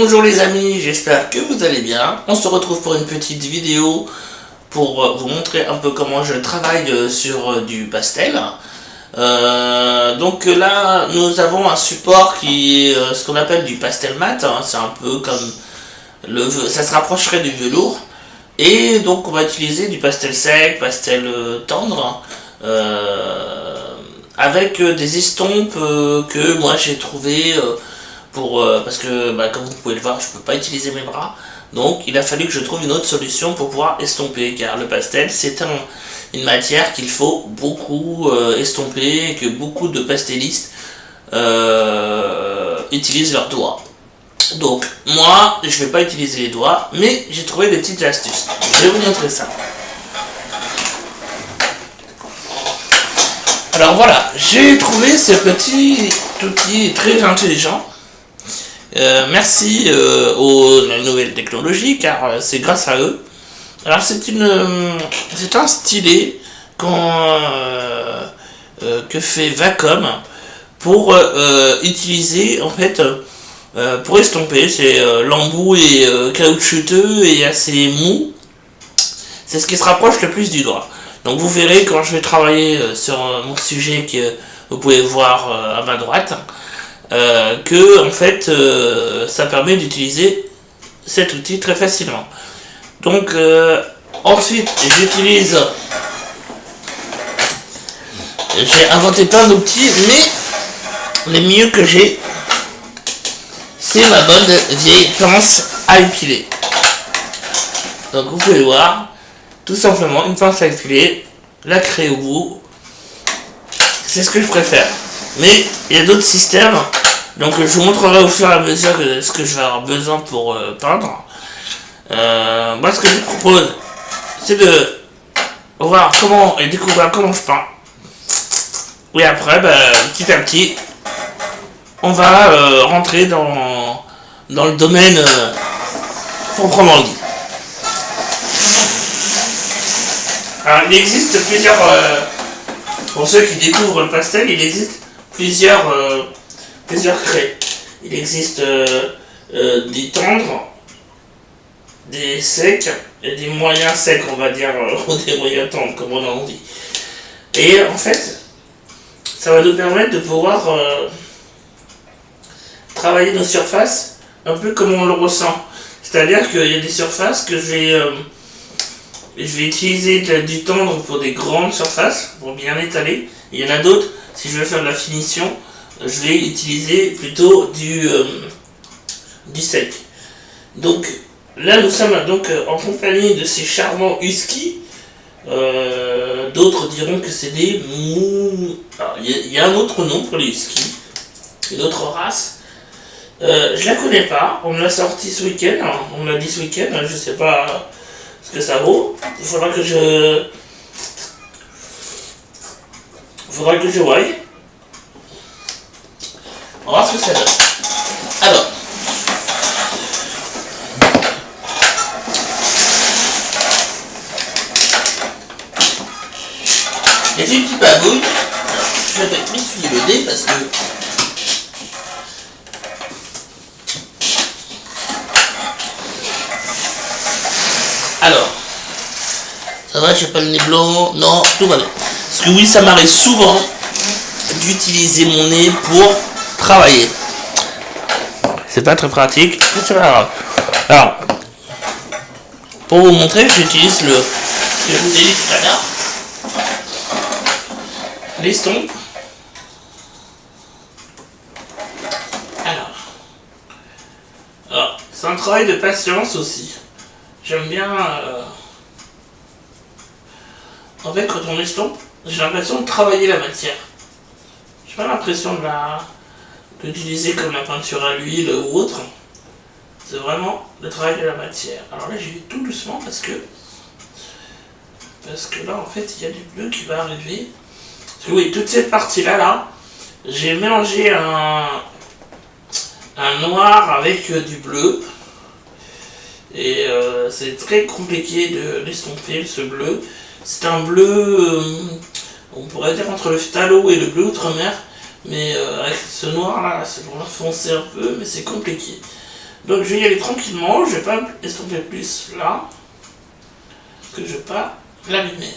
Bonjour les amis, j'espère que vous allez bien. On se retrouve pour une petite vidéo pour vous montrer un peu comment je travaille sur du pastel. Donc là, nous avons un support qui est ce qu'on appelle du pastel mat. C'est un peu comme ça se rapprocherait du velours. Et donc on va utiliser du pastel sec, pastel tendre, avec des estompes que moi j'ai trouvé parce que comme vous pouvez le voir, je peux pas utiliser mes bras, donc il a fallu que je trouve une autre solution pour pouvoir estomper, car le pastel c'est une matière qu'il faut beaucoup estomper et que beaucoup de pastellistes utilisent leurs doigts. Donc moi je vais pas utiliser les doigts, mais j'ai trouvé des petites astuces. Je vais vous montrer ça. Alors voilà, j'ai trouvé ce petit outil très intelligent. Merci aux nouvelles technologies, car c'est grâce à eux. Alors c'est un stylet que fait Wacom pour utiliser en fait pour estomper. C'est l'embout est caoutchouteux et assez mou. C'est ce qui se rapproche le plus du doigt. Donc vous verrez quand je vais travailler sur mon sujet que vous pouvez voir à ma droite, que en fait ça permet d'utiliser cet outil très facilement. Donc ensuite j'ai inventé plein d'outils, mais les mieux que j'ai, c'est ma bonne vieille pince à épiler. Donc vous pouvez voir, tout simplement une pince à épiler, la craie au bout, c'est ce que je préfère. Mais il y a d'autres systèmes, donc je vous montrerai au fur et à mesure de ce que je vais avoir besoin pour peindre. Moi ce que je vous propose, c'est de voir comment et découvrir comment je peins. Et après, petit à petit, on va rentrer dans le domaine proprement dit. Alors, il existe plusieurs, pour ceux qui découvrent le pastel, il existe plusieurs craies. Il existe des tendres, des secs et des moyens secs, on va dire, ou des moyens tendres, comme on en dit. Et en fait, ça va nous permettre de pouvoir travailler nos surfaces un peu comme on le ressent. C'est-à-dire qu'il y a des surfaces que je vais utiliser du tendre pour des grandes surfaces, pour bien étaler. Il y en a d'autres, si je veux faire de la finition, je vais utiliser plutôt du sec. Donc là nous sommes donc en compagnie de ces charmants huskies. D'autres diront que c'est des mou... Il y a un autre nom pour les huskies, une autre race. Je la connais pas, on me l'a sorti ce week-end, on me l'a dit ce week-end, je sais pas ce que ça vaut. Il faudra que je voie. On va voir ce que ça donne. Alors, il y a une petite bagouille. Je vais m'essuyer le nez parce que alors, ça va, j'ai pas le nez blanc, non, tout va bien. Parce que oui, ça m'arrive souvent d'utiliser mon nez pour travailler. C'est pas très pratique, mais c'est pas grave. Alors, pour vous montrer, j'utilise ce que je vous ai dit tout à l'heure, l'estompe. Alors, c'est un travail de patience aussi. J'aime bien... En fait, quand on estompe, j'ai l'impression de travailler la matière. J'ai pas l'impression d'utiliser comme la peinture à l'huile ou autre. C'est vraiment le travail de la matière. Alors là, j'y vais tout doucement parce que là, en fait, il y a du bleu qui va arriver. Parce que oui, toute cette partie-là, j'ai mélangé un noir avec du bleu. Et c'est très compliqué de l'estomper, ce bleu. C'est un bleu, on pourrait dire entre le phthalo et le bleu outre-mer, mais avec ce noir là, c'est pour foncé un peu, mais c'est compliqué. Donc je vais y aller tranquillement, je vais pas estomper plus là, que je vais pas l'abîmer.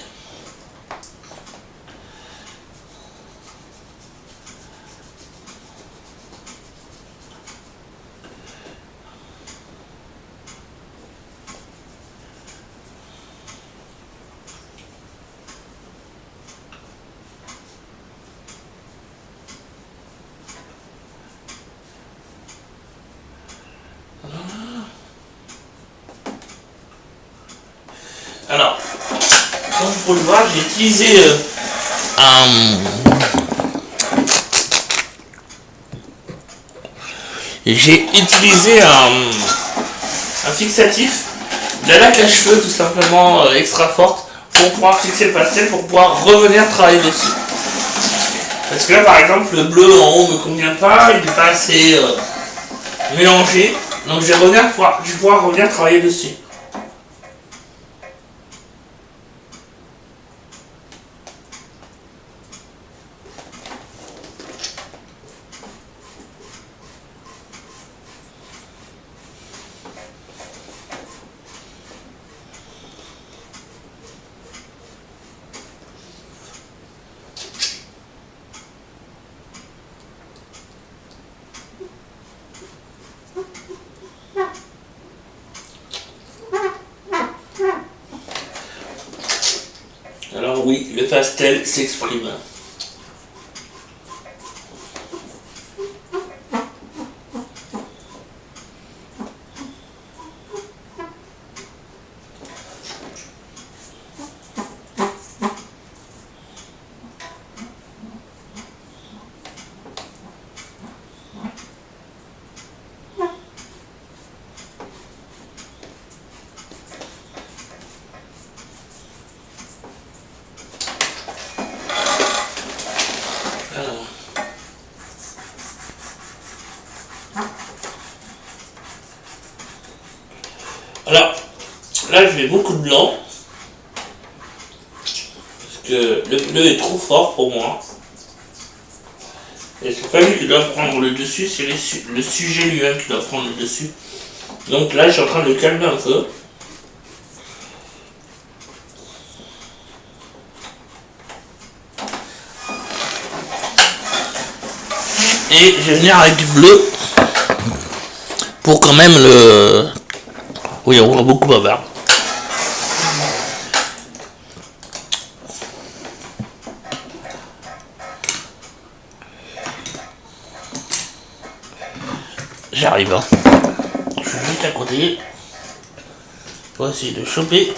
Alors, comme vous pouvez le voir, j'ai utilisé un fixatif, de la laque à cheveux tout simplement extra forte pour pouvoir fixer le pastel, pour pouvoir revenir travailler dessus. Parce que là par exemple le bleu en haut me convient pas, il n'est pas assez mélangé, donc je vais pouvoir revenir travailler dessus. Alors oui, le pastel s'exprime. Alors, là je mets beaucoup de blanc, parce que le bleu est trop fort pour moi. Et c'est pas lui qui doit prendre le dessus, c'est le sujet lui-même qui doit prendre le dessus. Donc là je suis en train de le calmer un peu. Et je vais venir avec du bleu pour quand même le... Oui, on voit beaucoup bavard. J'arrive. Hein. Je suis juste à côté. Pour essayer de choper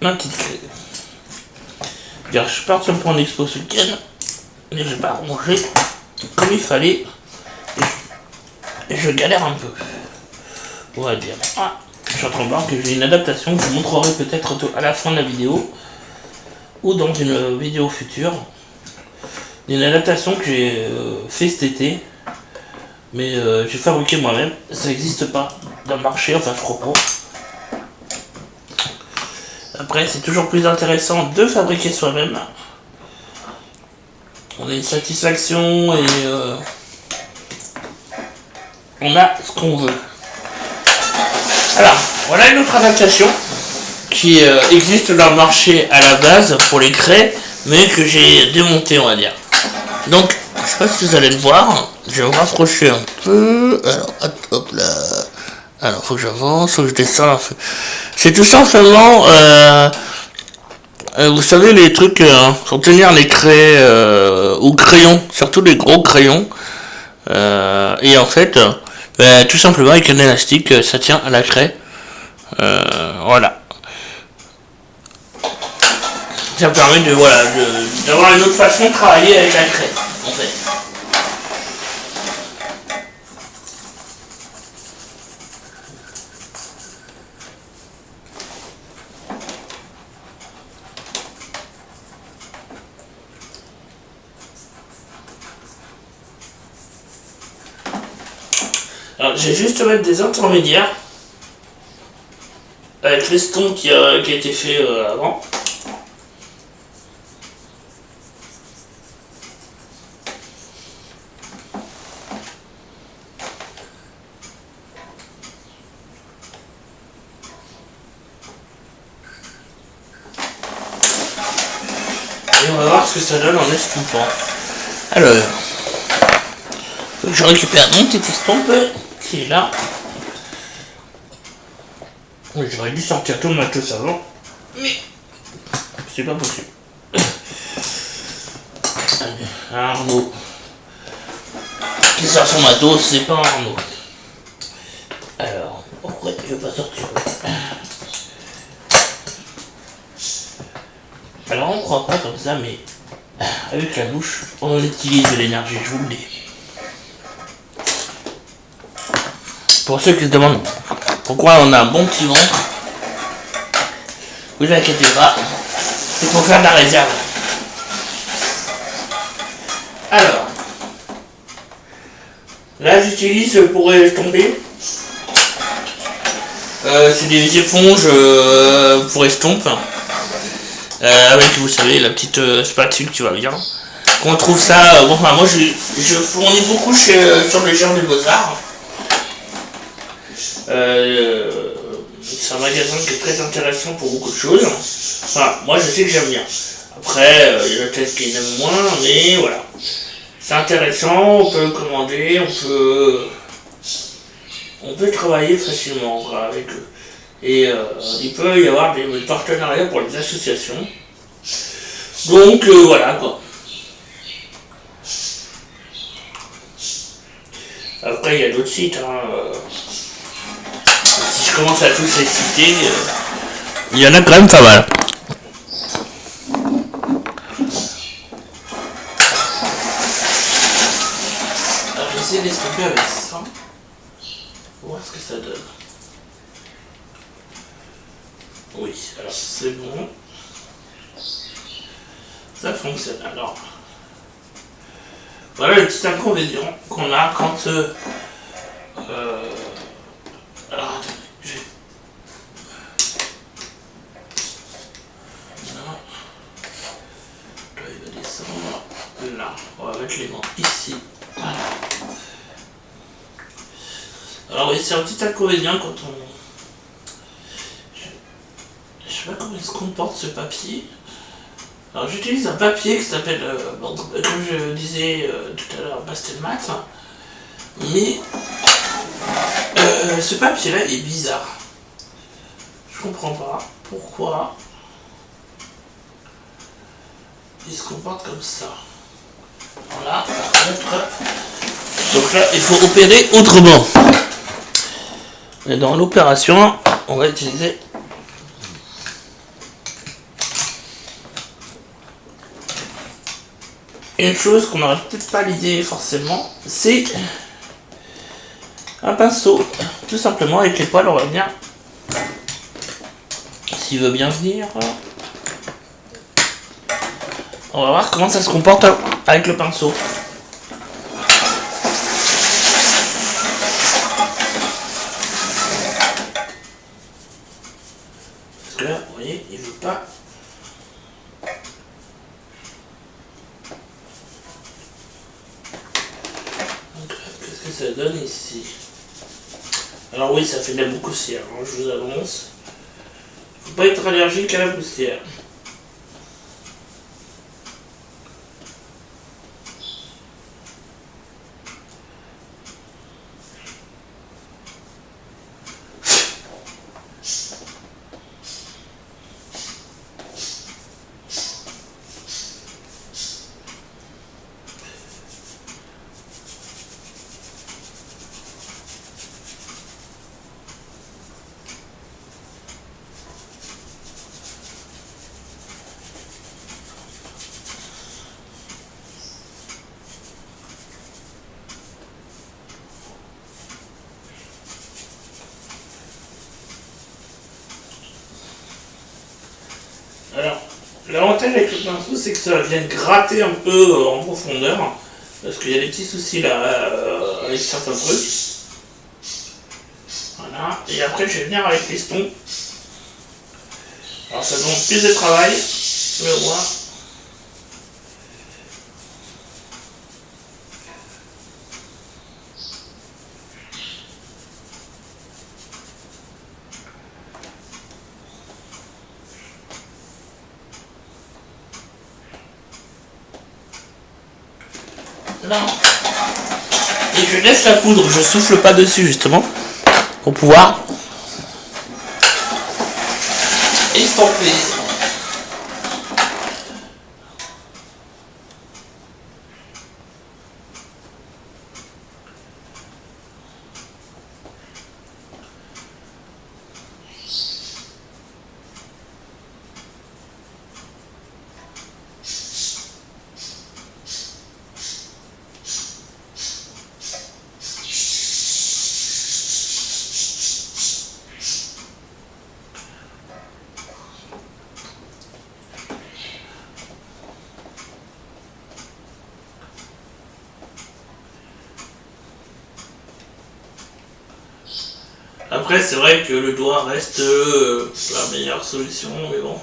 ma petite clé. Je suis parti pour un expo ce week-end, mais je vais pas ranger comme il fallait. Et je galère un peu. On va dire. Ah, je suis en train de voir que j'ai une adaptation que je vous montrerai peut-être à la fin de la vidéo ou dans une vidéo future. Une adaptation que j'ai fait cet été, mais j'ai fabriqué moi-même. Ça n'existe pas dans le marché, enfin je crois pas. Après, c'est toujours plus intéressant de fabriquer soi-même. On a une satisfaction et on a ce qu'on veut. Alors, voilà une autre adaptation qui existe dans le marché à la base pour les craies, mais que j'ai démonté, on va dire. Donc, je sais pas si vous allez le voir, je vais me rapprocher un peu. Alors, hop là. Alors, faut que j'avance, faut que je descende un peu. C'est tout simplement, vous savez, les trucs pour tenir les craies ou crayons, surtout les gros crayons. Et en fait, tout simplement avec un élastique, ça tient à la craie. Voilà. Ça permet de d'avoir une autre façon de travailler avec la craie, en fait. Alors, j'ai juste mettre des intermédiaires avec l'estompe qui a été fait avant. Et on va voir ce que ça donne en estompant. Alors, je récupère mon petit estompe qui est là. Oui, j'aurais dû sortir tout le matos avant, mais c'est pas possible. Arnaud qui sort son matos, c'est pas Arnaud. Alors, pourquoi tu veux pas sortir? Alors on croit pas comme ça, mais avec la bouche, on utilise de l'énergie, je vous le dis. Pour ceux qui se demandent pourquoi on a un bon petit ventre, vous inquiétez pas, c'est pour faire de la réserve. Alors, là j'utilise pour estomper. C'est des éponges pour estompe. Avec, vous savez, la petite spatule qui va bien. Qu'on trouve ça, bon, enfin, moi je fournis beaucoup sur le genre des Beaux-Arts. C'est un magasin qui est très intéressant pour beaucoup de choses. Enfin, moi je sais que j'aime bien. Après, il y en a peut-être qui aiment moins, mais voilà. C'est intéressant, on peut commander, on peut travailler facilement quoi, avec eux. Et il peut y avoir des partenariats pour les associations. Donc voilà quoi. Après il y a d'autres sites. Si je commence à tous les citer, il y en a quand même pas mal. Alors j'essaie d'estomper avec ça. Pour voir ce que ça donne. Oui, alors c'est bon. Ça fonctionne. Alors, voilà le petit inconvénient qu'on a quand... alors, attendez, je vais... Là. Là, il va descendre. Là, on va mettre les mains ici. Voilà. Alors oui, c'est un petit inconvénient quand on... Je sais pas comment il se comporte ce papier. Alors j'utilise un papier qui s'appelle, comme je disais tout à l'heure, Bastelmat. Mais ce papier là est bizarre. Je comprends pas pourquoi il se comporte comme ça. Voilà, par contre, donc là il faut opérer autrement. Et dans l'opération, on va utiliser une chose qu'on n'aurait peut-être pas l'idée forcément, c'est un pinceau, tout simplement avec les poils. On va venir, s'il veut bien venir, on va voir comment ça se comporte avec le pinceau. Parce que là, vous voyez, il veut pas. Qu'est-ce que ça donne ici? Alors oui, ça fait de la poussière, hein, je vous annonce. Faut pas être allergique à la poussière. Alors, l'avantage avec le pinceau, c'est que ça vient gratter un peu en profondeur, parce qu'il y a des petits soucis là avec certains trucs. Voilà, et après je vais venir avec l'estompe. Alors ça demande plus de travail, je vais voir. Là. Et je laisse la poudre, je souffle pas dessus justement, pour pouvoir estomper. Après, c'est vrai que le doigt reste la meilleure solution, mais bon.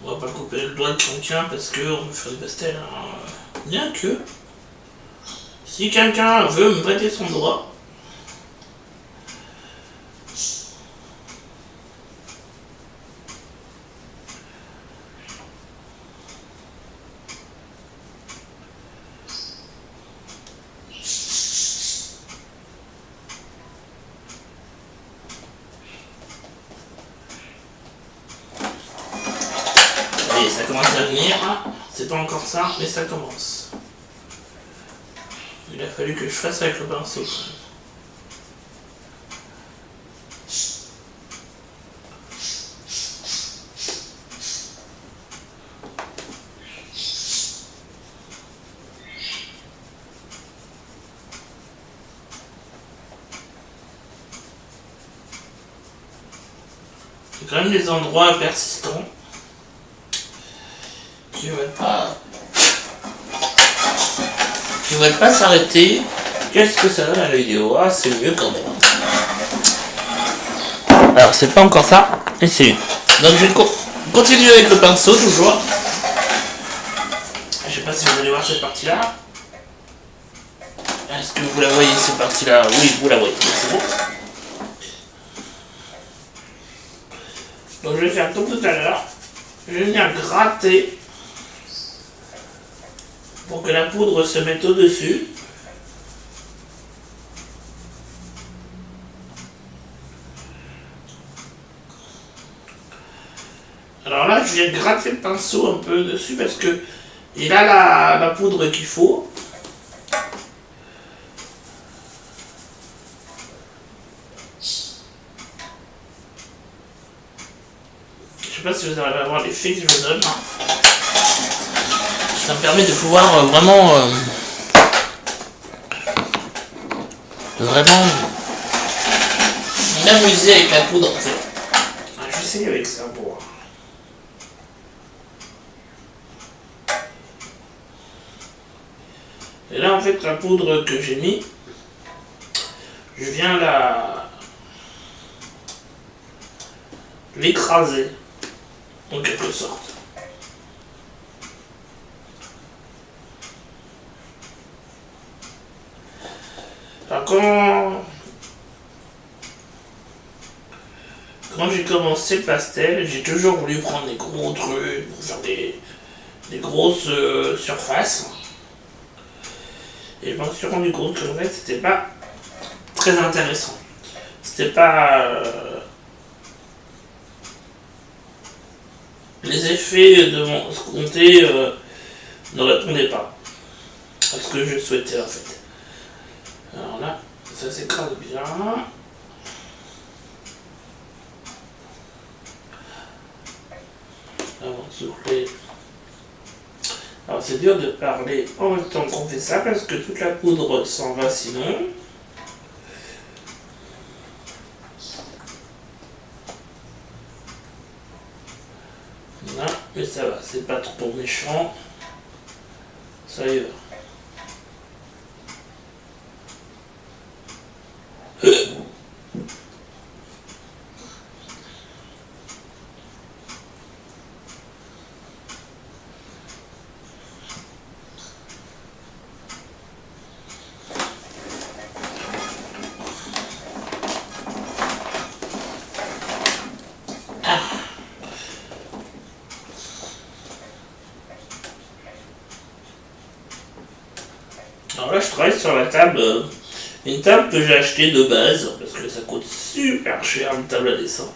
On va pas couper le doigt de quelqu'un parce qu'on veut faire des pastels. Hein. Bien que, si quelqu'un veut me prêter son doigt, et ça commence à venir, c'est pas encore ça, mais ça commence. Il a fallu que je fasse avec le pinceau. Il y a quand même des endroits persistants qui veulent pas s'arrêter. Qu'est-ce que ça donne à la vidéo? Ah, c'est mieux quand même. Alors, c'est pas encore ça, mais c'est mieux. Donc, je vais continuer avec le pinceau, toujours. Je sais pas si vous allez voir cette partie-là. Est-ce que vous la voyez, cette partie-là? Oui, vous la voyez, c'est bon. Donc, je vais faire comme tout à l'heure. Je vais venir gratter pour que la poudre se mette au-dessus. Alors là, je viens gratter le pinceau un peu dessus parce que il a la poudre qu'il faut. Je sais pas si vous arrivez à voir l'effet que je me donne. Ça me permet de pouvoir vraiment m'amuser avec la poudre en fait. Je vais essayer avec ça pour voir. Et là en fait la poudre que j'ai mis, je viens l'écraser en quelque sorte. Alors quand j'ai commencé le pastel, j'ai toujours voulu prendre des gros trucs pour faire des grosses surfaces. Et je m'en suis rendu compte que en fait c'était pas très intéressant. C'était pas les effets de mon escompté ne répondaient pas à ce que je souhaitais en fait. Alors là, ça s'écrase bien. Avant de souffler. Alors c'est dur de parler en même temps qu'on fait ça parce que toute la poudre s'en va sinon. Voilà, mais ça va, c'est pas trop méchant. Ça y va. travaille sur la table, une table que j'ai achetée de base, parce que ça coûte super cher une table à dessin.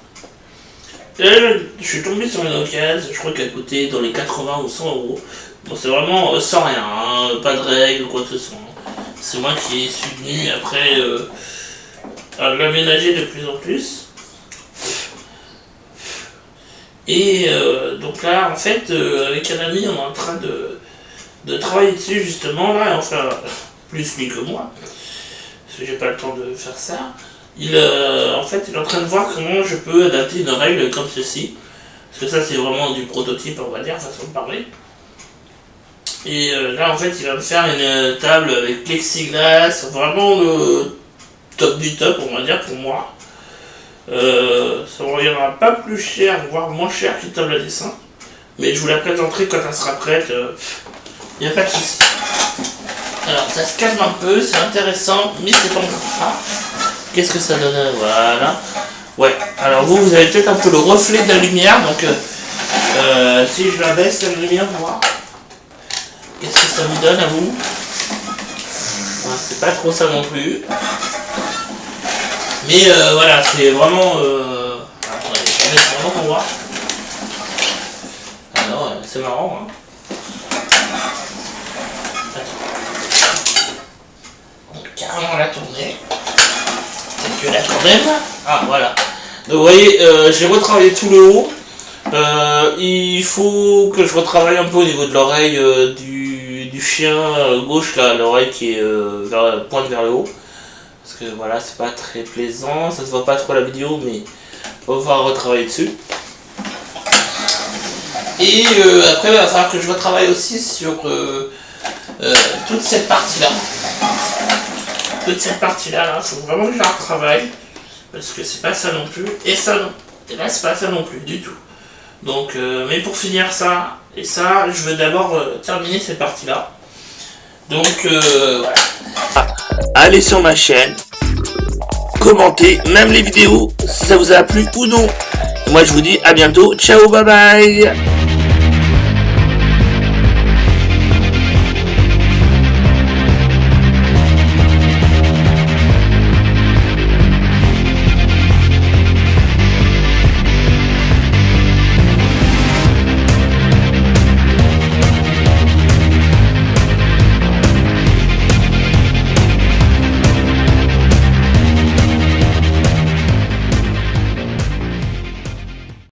Et là, je suis tombé sur une occasion, je crois qu'elle coûtait dans les 80 ou 100 euros. Bon, c'est vraiment sans rien, hein, pas de règles ou quoi que ce soit. C'est moi qui suis venu après à l'aménager de plus en plus. Et donc là, en fait, avec un ami, on est en train de travailler dessus justement, là, enfin, plus lui que moi, parce que j'ai pas le temps de faire ça. En fait, il est en train de voir comment je peux adapter une règle comme ceci, parce que ça, c'est vraiment du prototype, on va dire, façon de parler. Et là, en fait, il va me faire une table avec plexiglas, vraiment le top du top, on va dire, pour moi. Ça ne reviendra pas plus cher, voire moins cher qu'une table à dessin. Mais je vous la présenterai quand elle sera prête. Il n'y a pas de souci. Alors, ça se calme un peu, c'est intéressant, mais c'est pas encore ça. Qu'est-ce que ça donne? Voilà. Ouais, alors vous avez peut-être un peu le reflet de la lumière, donc si je la baisse la lumière, voir. Qu'est-ce que ça vous donne à vous? C'est pas trop ça non plus. Mais voilà, c'est vraiment... attendez, je vais mettre vraiment pour voir. Alors, c'est marrant, hein. On peut carrément la tourner. C'est que là quand même. Ah, voilà. Donc vous voyez, j'ai retravaillé tout le haut. Il faut que je retravaille un peu au niveau de l'oreille du chien gauche, là, l'oreille qui est pointe vers le haut. Parce que voilà, c'est pas très plaisant, ça se voit pas trop la vidéo, mais on va pouvoir retravailler dessus. Et après, il va falloir que je retravaille aussi sur toute cette partie-là. Toute cette partie-là, il faut vraiment que je la retravaille. Parce que c'est pas ça non plus, et ça non. Et là, c'est pas ça non plus, du tout. Donc, mais pour finir ça, et ça, je veux d'abord terminer cette partie-là. Donc, voilà. Allez sur ma chaîne, commentez, même les vidéos, si ça vous a plu ou non. Moi, je vous dis à bientôt. Ciao, bye bye.